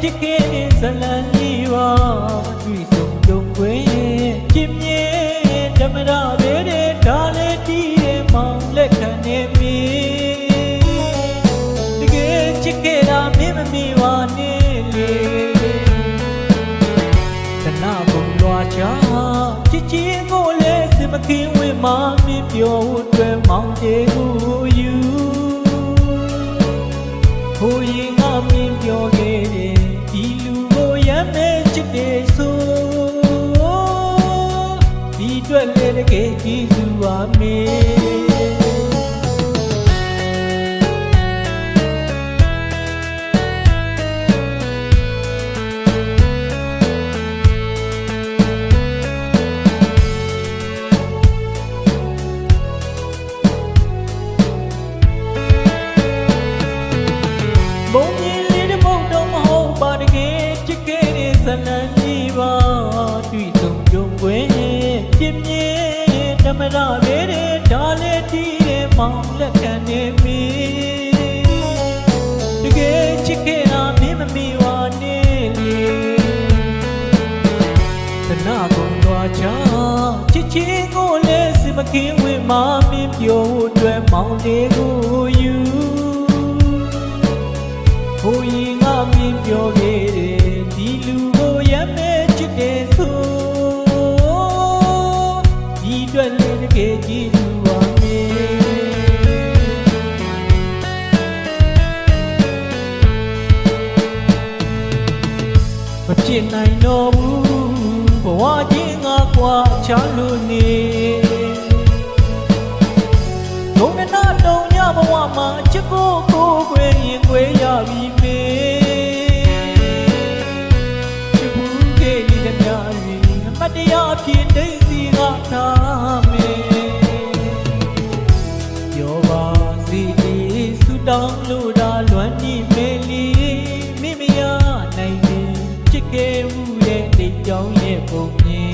ချစ်ခဲ့တဲ့ဇလန်လေးပါတွေ့ဆုံကြုံခွင့်ချစ်မြဲဓမ္မရပဲတဲ့ဒါလည်းတီးတဲ့မောင်လက်ခံနေမီတကယ်ချစ်ခဲ့တာမင်းမမီပါနဲ့လေတနာကုန်လွာချချစ်ချင်းကိုလည်းစမခင်ဝေးမှမင်းပြောအတွက်မောင်တေကိုယူဟိုရင်ငါမင်းပြောခဲ့တယ်ဒီလူကိုရမ်းမဲ့ချစ်တယ်ဆိုဒီအတွက်လည်းတကယ်ကြည့်စုပါမေဘုံကြီးလေးတစ်ပုတ်တော့မဟုတ်ပါတကယ်ချစ်ခဲ့တဲ့ဇလန်ကြီးပါတွေ့ဆုံကြုံခွင့်ပြင်းပြင်းဓမ္မရပဲတဲ့ဒါလည်းတီးတဲ့မောင်လက်ခံနေမီတကယ်ချစ်ခဲ့တာမင်းမမီပါနဲ့လေတနာကုန်သွားချချစ်ချင်းကိုလည်းစမခင်ဝေးမှမင်းပြောအတွက်မောင်လေးကိုယူဟိုရင်ငါမင်းပြောခဲ့တယ်ဒီလူကိုရမ်းမဲ့ချစ်တယ်ဆိုဒီအတွက်လည်းတကယ်ကြည့်လူပါမေမဖြစ်နိုင်တော့ဘူးဘဝချင်းငါကွာချလို့နေလုံးနဲ့နာတုံညဘဝမှာချစ်ကိုကိုခွေရင်ခွေရပြီမေချစ်ဘူးခဲ့တဲ့ညတွေအမတရားဖြစ်တဲ့စီကထားမေပြောပါစီဒီဆူတောင်းလို့ဒါလွမ်းနေမေလီမိမရနိုင်ဘူးချစ်ခဲ့မှုရဲ့တိတ်ကြောင်းရဲ့ပုံမြင်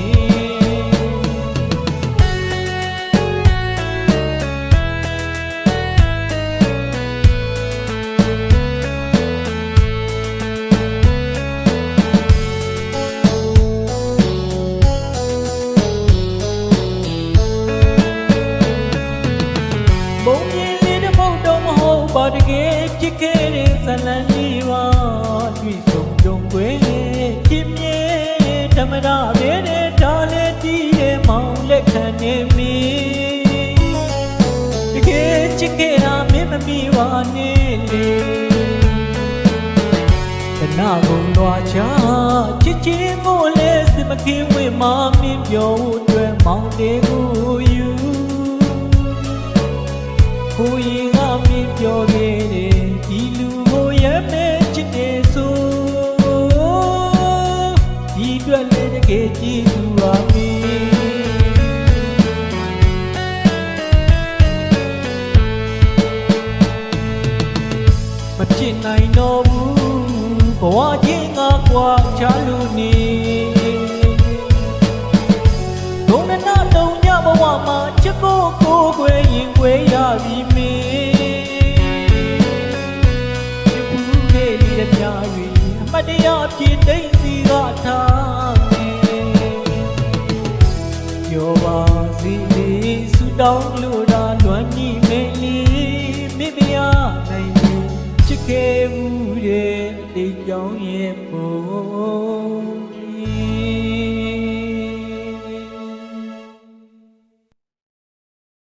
ဘုံကြီးလေးတစ်ပုတ်တော့မဟုတ်ပါတကယ်ချစ်ခဲ့တဲ့ဇလန်လေးပါတွေ့ဆုံကြုံခွင့်ချစ်မြဲဓမ္မရပဲတဲ့ဒါလည်းတီးတဲ့မောင်လက်ခံနေမီတကယ်ချစ်ခဲ့တာမင်းမမီပါနဲ့လေတနာကုန်လွာချချစ်ချင်းကိုလည်းစမခင်ဝေးမှမင်းပြောအတွက်မောင်တေကိုယူဟိုရင်ငါမင်းပြောခဲ့တယ်ဒီလူကိုရမ်းမဲ့ချစ်တယ်ဆိုဒီအတွက်လည်းတကယ်ကြည့်သူပါမေမဖြစ်နိုင်တော့ဘူးဘဝချင်းငါကွာချလို့နေလုံးနဲ့နာတုံညဘဝမှာချစ်ကိုကိုခွေရင်ခွေရပြီမေချစ်ဘူးခဲ့တဲ့ညတွေအမတရားဖြစ်တဲ့စီကထားမေပြောပါစီလေးဆူတောင်းလို့ဒါလွမ်းကြီးမေလီမိမရနိုင်ဘူးချစ်ခဲ့မှုတဲ့တိတ်ကြောင်းရဲ့ပုံ